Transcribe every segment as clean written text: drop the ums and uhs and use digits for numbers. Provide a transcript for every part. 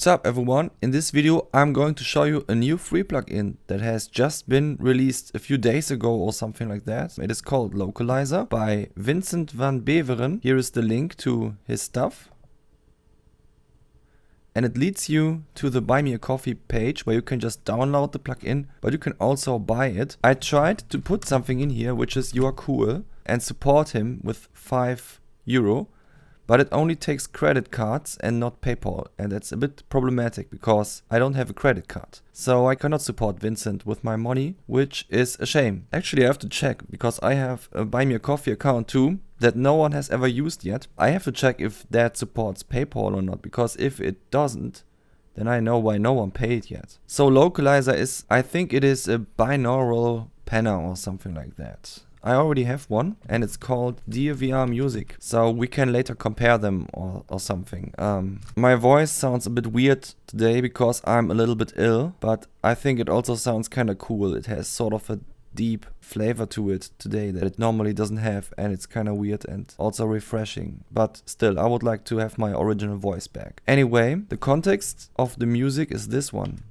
What's up everyone? In this video I'm going to show you a new free plugin that has just been released a few days ago or something like that. It is called Localizer by Vincent van Beveren. Here is the link to his stuff. And it leads you to the Buy Me a Coffee page where you can just download the plugin, but you can also buy it. I tried to put something in here which is you are cool and support him with €5. But it only takes credit cards and not PayPal, and that's a bit problematic because I don't have a credit card. So I cannot support Vincent with my money, which is a shame. Actually I have to check because I have a Buy Me a Coffee account too that no one has ever used yet. I have to check if that supports PayPal or not, because if it doesn't, then I know why no one paid yet. So Localizer is, I think it is a binaural panner or something like that. I already have one and it's called DearVR Music, so we can later compare them or something. My voice sounds a bit weird today because I'm a little bit ill, but I think it also sounds kind of cool. It has sort of a deep flavor to it today that it normally doesn't have, and it's kind of weird and also refreshing. But still, I would like to have my original voice back. Anyway, the context of the music is this one.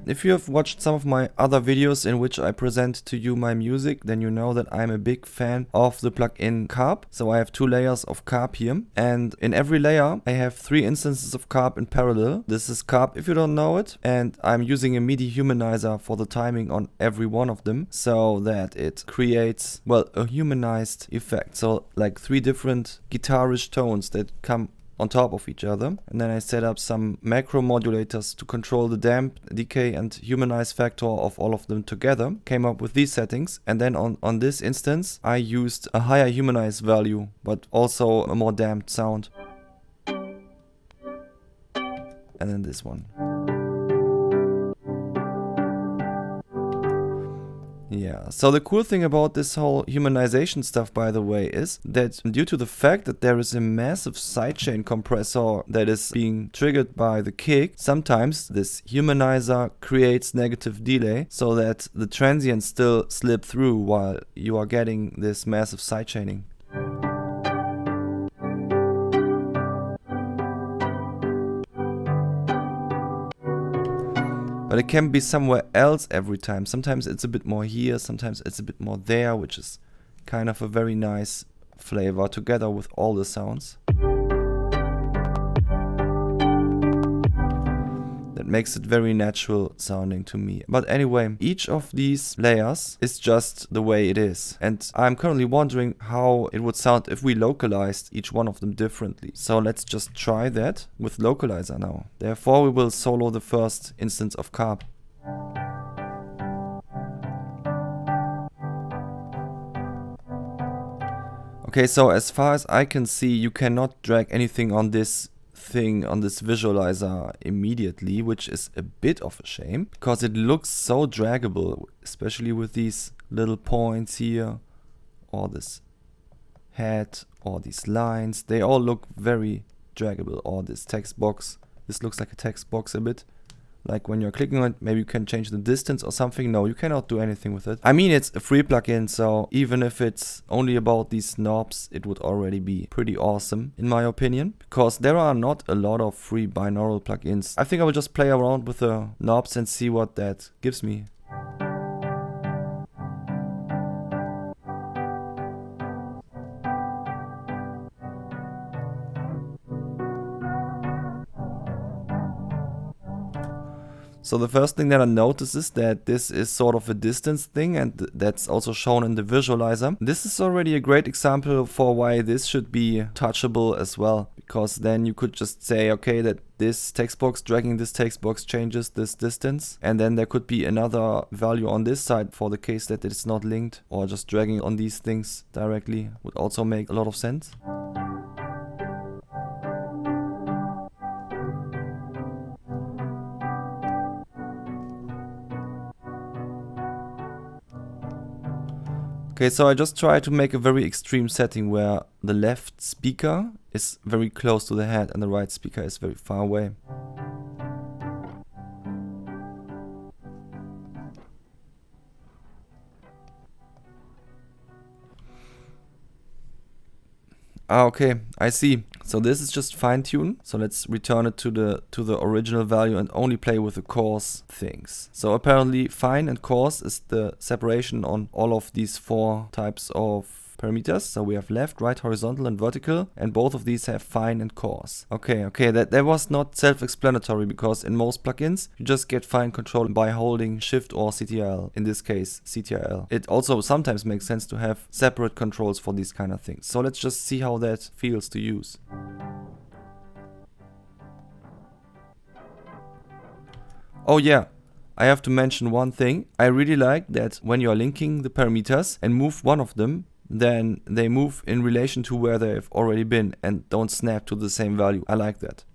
If you have watched some of my other videos in which I present to you my music, then you know that I'm a big fan of the plugin Carp. So I have 2 layers of Carp here, and in every layer I have 3 instances of Carp in parallel. This is Carp if you don't know it, and I'm using a MIDI humanizer for the timing on every one of them so that it creates, well, a humanized effect. So like 3 different guitarish tones that come on top of each other, and then I set up some macro modulators to control the damp, decay and humanize factor of all of them together. Came up with these settings, and then on this instance I used a higher humanize value but also a more damped sound, and then this one. Yeah, so the cool thing about this whole humanization stuff, by the way, is that due to the fact that there is a massive sidechain compressor that is being triggered by the kick, sometimes this humanizer creates negative delay so that the transients still slip through while you are getting this massive sidechaining. But it can be somewhere else every time. Sometimes it's a bit more here, sometimes it's a bit more there, which is kind of a very nice flavor together with all the sounds. That makes it very natural sounding to me. But anyway, each of these layers is just the way it is. And I'm currently wondering how it would sound if we localized each one of them differently. So let's just try that with Localizer now. Therefore we will solo the first instance of Carp. Okay, so as far as I can see, you cannot drag anything on this thing, on this visualizer immediately, which is a bit of a shame because it looks so draggable, especially with these little points here, or this head, or these lines. They all look very draggable, or this text box. This looks like a text box a bit. Like when you're clicking on it, maybe you can change the distance or something. No, you cannot do anything with it. I mean, it's a free plugin, so even if it's only about these knobs, it would already be pretty awesome, in my opinion. Because there are not a lot of free binaural plugins. I think I will just play around with the knobs and see what that gives me. So the first thing that I notice is that this is sort of a distance thing, and that's also shown in the visualizer. This is already a great example for why this should be touchable as well, because then you could just say, okay, that this text box, dragging this text box changes this distance, and then there could be another value on this side for the case that it's not linked, or just dragging on these things directly would also make a lot of sense. Okay, so I just try to make a very extreme setting where the left speaker is very close to the head and the right speaker is very far away. Ah, okay, I see. So this is just fine tune. So let's return it to the original value and only play with the coarse things. So apparently fine and coarse is the separation on all of these 4 types of parameters. So we have left, right, horizontal and vertical, and both of these have fine and coarse. Okay, that was not self-explanatory, because in most plugins you just get fine control by holding shift or CTRL, in this case CTRL. It also sometimes makes sense to have separate controls for these kind of things. So let's just see how that feels to use. Oh yeah, I have to mention one thing. I really like that when you are linking the parameters and move one of them, then they move in relation to where they've already been and don't snap to the same value. I like that.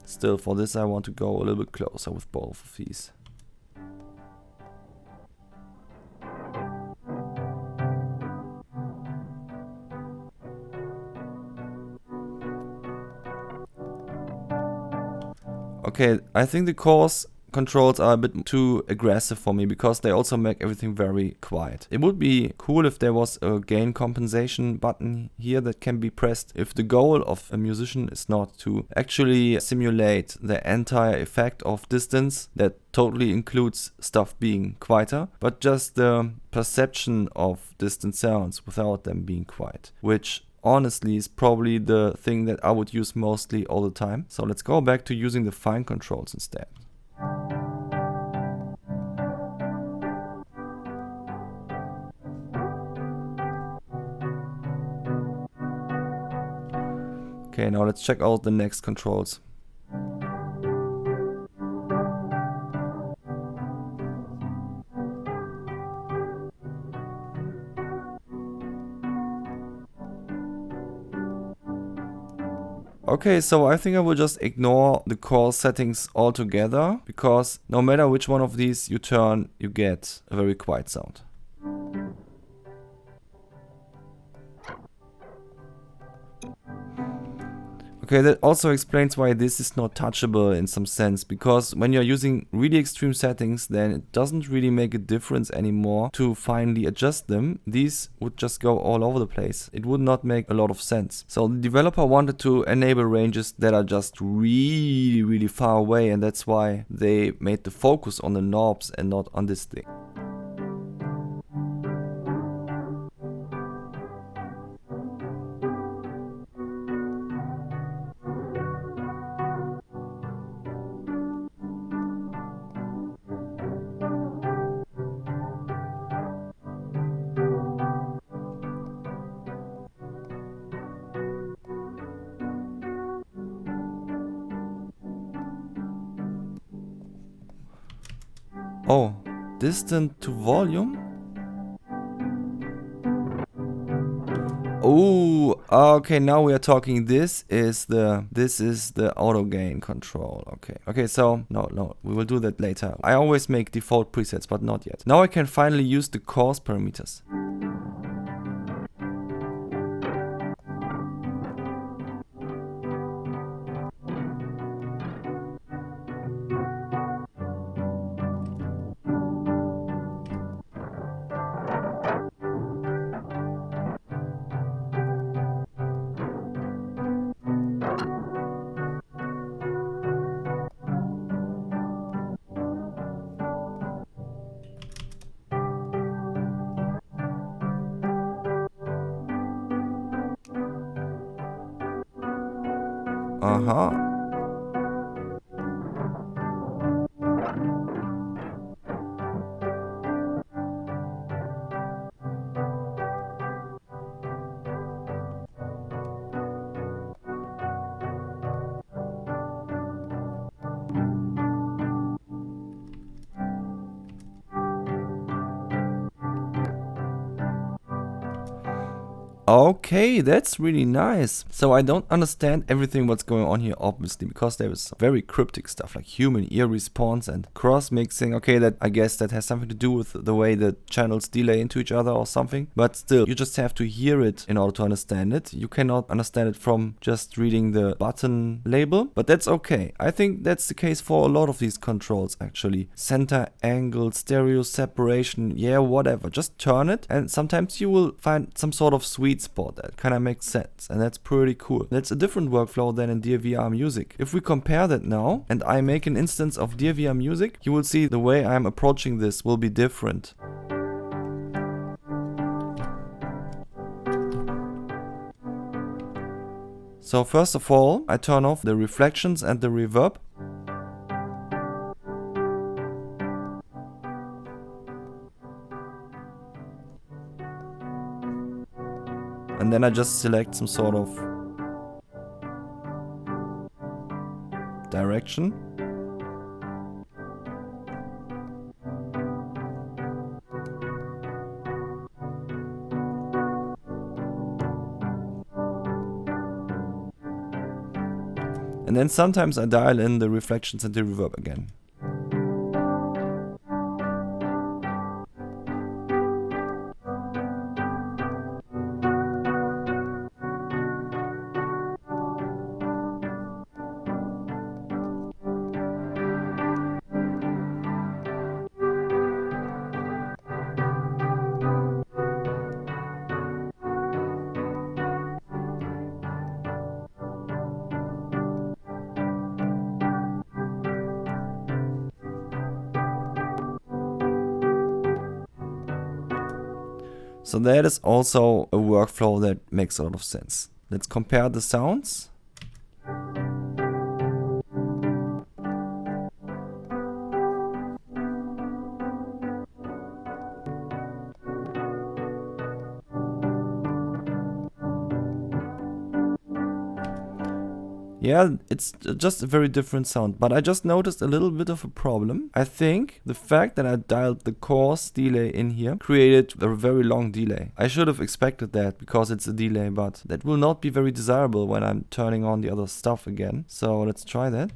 Still, for this I want to go a little bit closer with both of these. Okay, I think the coarse controls are a bit too aggressive for me, because they also make everything very quiet. It would be cool if there was a gain compensation button here that can be pressed if the goal of a musician is not to actually simulate the entire effect of distance that totally includes stuff being quieter, but just the perception of distant sounds without them being quiet, which honestly is probably the thing that I would use mostly all the time. So let's go back to using the fine controls instead. Okay, now let's check out the next controls. Okay, so I think I will just ignore the core settings altogether, because no matter which one of these you turn, you get a very quiet sound. Okay, that also explains why this is not touchable in some sense, because when you're using really extreme settings, then it doesn't really make a difference anymore to finally adjust them. These would just go all over the place. It would not make a lot of sense. So the developer wanted to enable ranges that are just really far away, and that's why they made the focus on the knobs and not on this thing. Oh, distant to volume? Oh, okay, now we are talking. This is the AutoGain control. Okay, so no, we will do that later. I always make default presets, but not yet. Now I can finally use the coarse parameters. Aha. Okay, that's really nice. So I don't understand everything what's going on here, obviously, because there is very cryptic stuff like human ear response and cross mixing. Okay, that I guess that has something to do with the way the channels delay into each other or something. But still, you just have to hear it in order to understand it. You cannot understand it from just reading the button label, but that's okay. I think that's the case for a lot of these controls actually. Center, angle, stereo, separation, yeah, whatever. Just turn it and sometimes you will find some sort of sweet sweet spot. That kind of makes sense, and that's pretty cool. That's a different workflow than in DearVR Music. If we compare that now, and I make an instance of DearVR Music, you will see the way I'm approaching this will be different. So first of all, I turn off the reflections and the reverb. And then I just select some sort of direction. And then sometimes I dial in the reflections and the reverb again. So that is also a workflow that makes a lot of sense. Let's compare the sounds. Yeah, it's just a very different sound, but I just noticed a little bit of a problem. I think the fact that I dialed the coarse delay in here created a very long delay. I should have expected that because it's a delay, but that will not be very desirable when I'm turning on the other stuff again. So let's try that.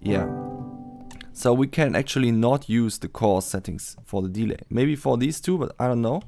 Yeah. So we can actually not use the coarse settings for the delay. Maybe for these two, but I don't know.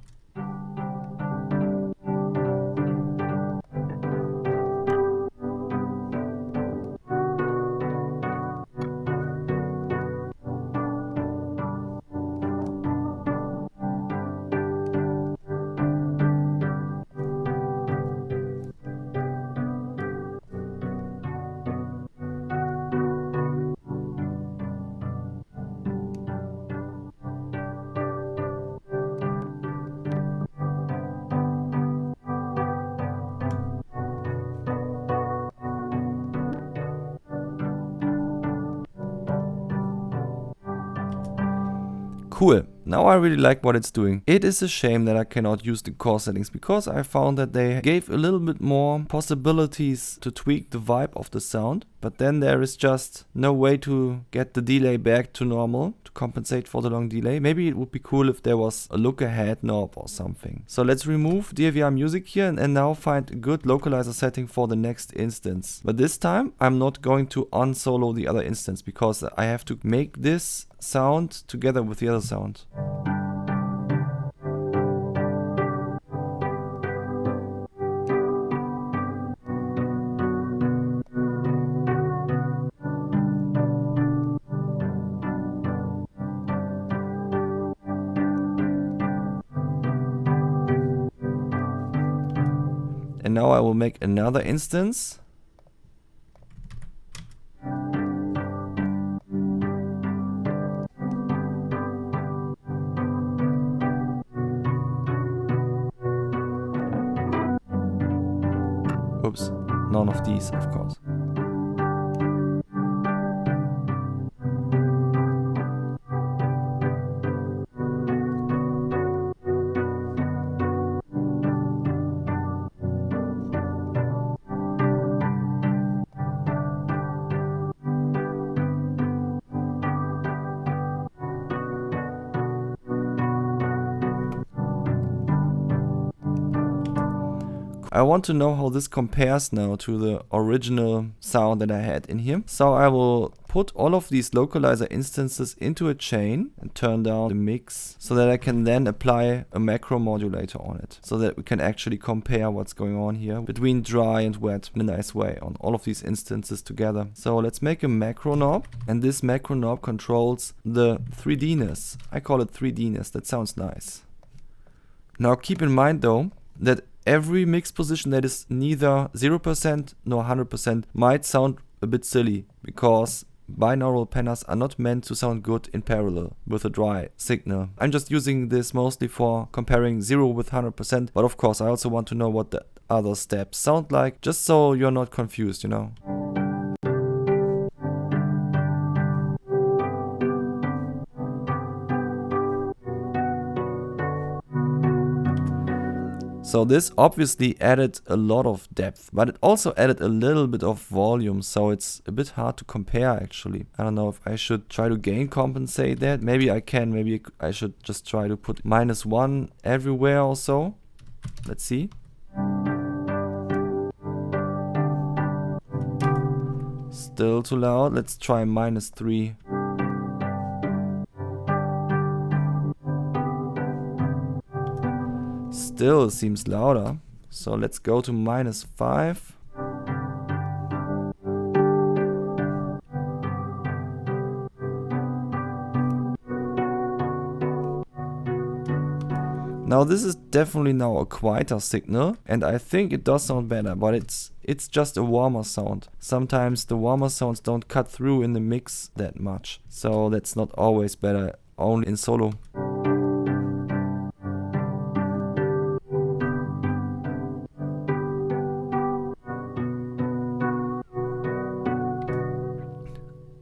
Cool. Now I really like what it's doing. It is a shame that I cannot use the core settings because I found that they gave a little bit more possibilities to tweak the vibe of the sound, but then there is just no way to get the delay back to normal to compensate for the long delay. Maybe it would be cool if there was a look ahead knob or something. So let's remove DearVR Music here and now find a good localizer setting for the next instance. But this time I'm not going to unsolo the other instance because I have to make this sound together with the other sound. And now I will make another instance. Oops, none of these, of course. I want to know how this compares now to the original sound that I had in here. So I will put all of these localizer instances into a chain and turn down the mix so that I can then apply a macro modulator on it so that we can actually compare what's going on here between dry and wet in a nice way on all of these instances together. So let's make a macro knob, and this macro knob controls the 3D-ness. I call it 3D-ness, that sounds nice. Now keep in mind though that every mix position that is neither 0% nor 100% might sound a bit silly, because binaural panners are not meant to sound good in parallel with a dry signal. I'm just using this mostly for comparing 0 with 100%, but of course I also want to know what the other steps sound like, just so you're not confused, you know. So this obviously added a lot of depth, but it also added a little bit of volume, so it's a bit hard to compare actually. I don't know if I should try to gain compensate that. Maybe I can, maybe I should just try to put -1 everywhere or so. Let's see. Still too loud. Let's try -3. Still seems louder. So let's go to -5. Now this is definitely now a quieter signal, and I think it does sound better, but it's just a warmer sound. Sometimes the warmer sounds don't cut through in the mix that much, so that's not always better, only in solo.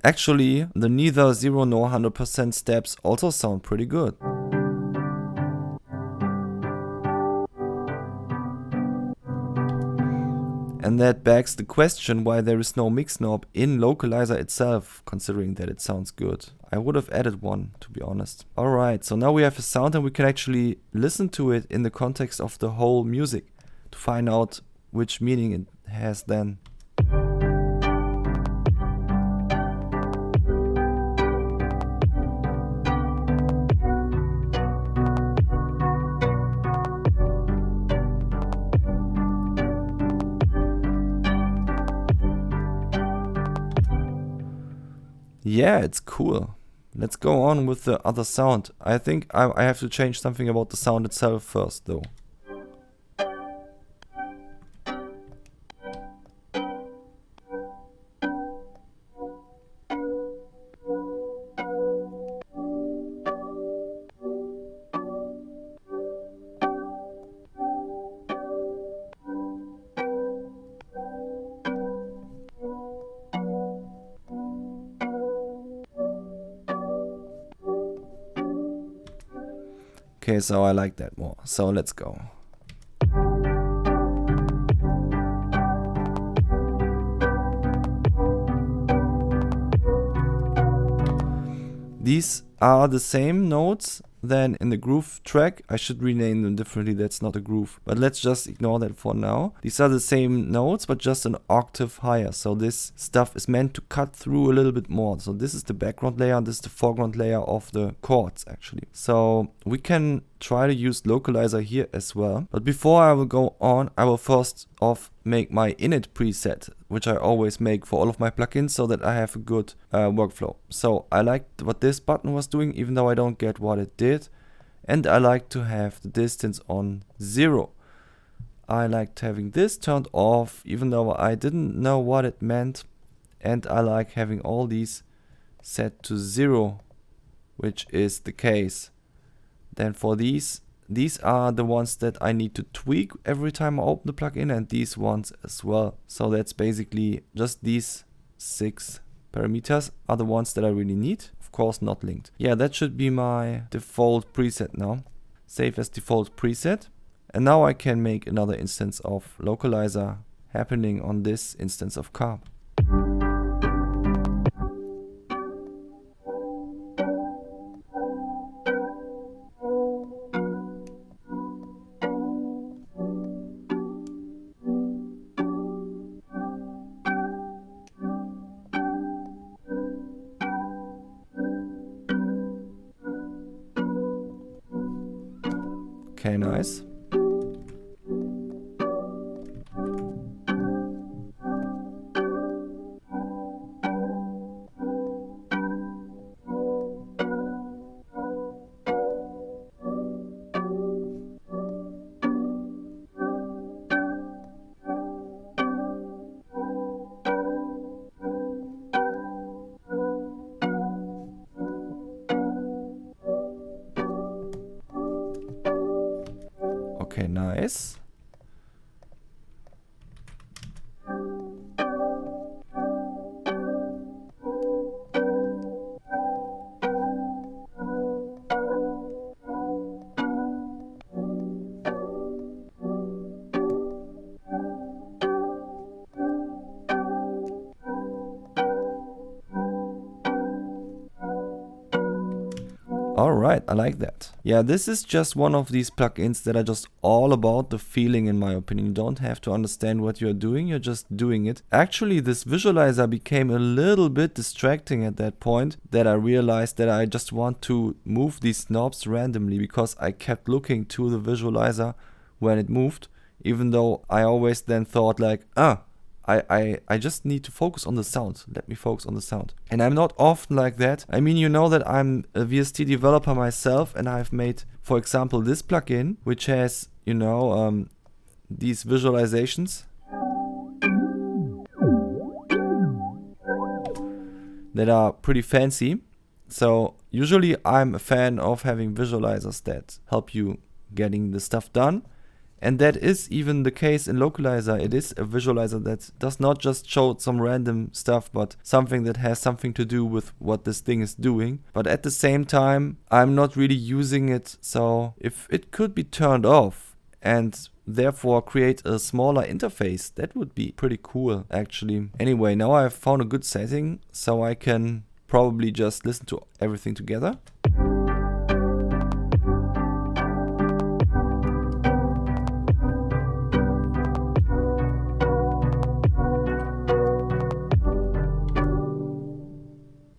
Actually, the neither 0 nor 100% steps also sound pretty good. And that begs the question why there is no mix knob in Localizer itself, considering that it sounds good. I would have added one, to be honest. Alright, so now we have a sound and we can actually listen to it in the context of the whole music to find out which meaning it has then. Yeah, it's cool. Let's go on with the other sound. I think I have to change something about the sound itself first though. Okay, so I like that more. So let's go. These are the same notes than in the groove track. I should rename them differently, that's not a groove. But let's just ignore that for now. These are the same notes, but just an octave higher. So this stuff is meant to cut through a little bit more. So this is the background layer, and this is the foreground layer of the chords actually. So we can try to use Localizer here as well. But before I will go on, I will first off make my init preset, which I always make for all of my plugins so that I have a good workflow. So I liked what this button was doing, even though I don't get what it did. And I like to have the distance on 0. I liked having this turned off, even though I didn't know what it meant. And I like having all these set to 0, which is the case. Then for these are the ones that I need to tweak every time I open the plugin, and these ones as well. So that's basically just these 6 parameters are the ones that I really need. Of course not linked. Yeah, that should be my default preset now. Save as default preset. And now I can make another instance of Localizer happening on this instance of Carb. Okay, nice. Alright, I like that. Yeah, this is just one of these plugins that are just all about the feeling, in my opinion. You don't have to understand what you're doing, you're just doing it. Actually, this visualizer became a little bit distracting at that point, that I realized that I just want to move these knobs randomly, because I kept looking to the visualizer when it moved, even though I always then thought like, I just need to focus on the sound. Let me focus on the sound. And I'm not often like that. I mean, you know that I'm a VST developer myself, and I've made, for example, this plugin, which has, you know, these visualizations that are pretty fancy. So usually I'm a fan of having visualizers that help you getting the stuff done. And that is even the case in Localizer. It is a visualizer that does not just show some random stuff, but something that has something to do with what this thing is doing. But at the same time, I'm not really using it. So if it could be turned off and therefore create a smaller interface, that would be pretty cool actually. Anyway, now I've found a good setting, so I can probably just listen to everything together.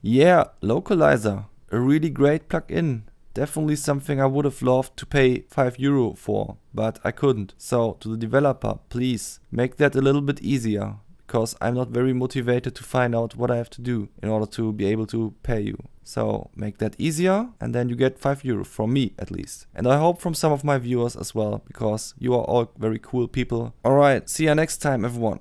Yeah, Localizer, a really great plugin. Definitely something I would have loved to pay €5 for, but I couldn't. So to the developer, please make that a little bit easier, because I'm not very motivated to find out what I have to do in order to be able to pay you. So make that easier, and then you get €5 from me at least. And I hope from some of my viewers as well, because you are all very cool people. Alright, see ya next time everyone.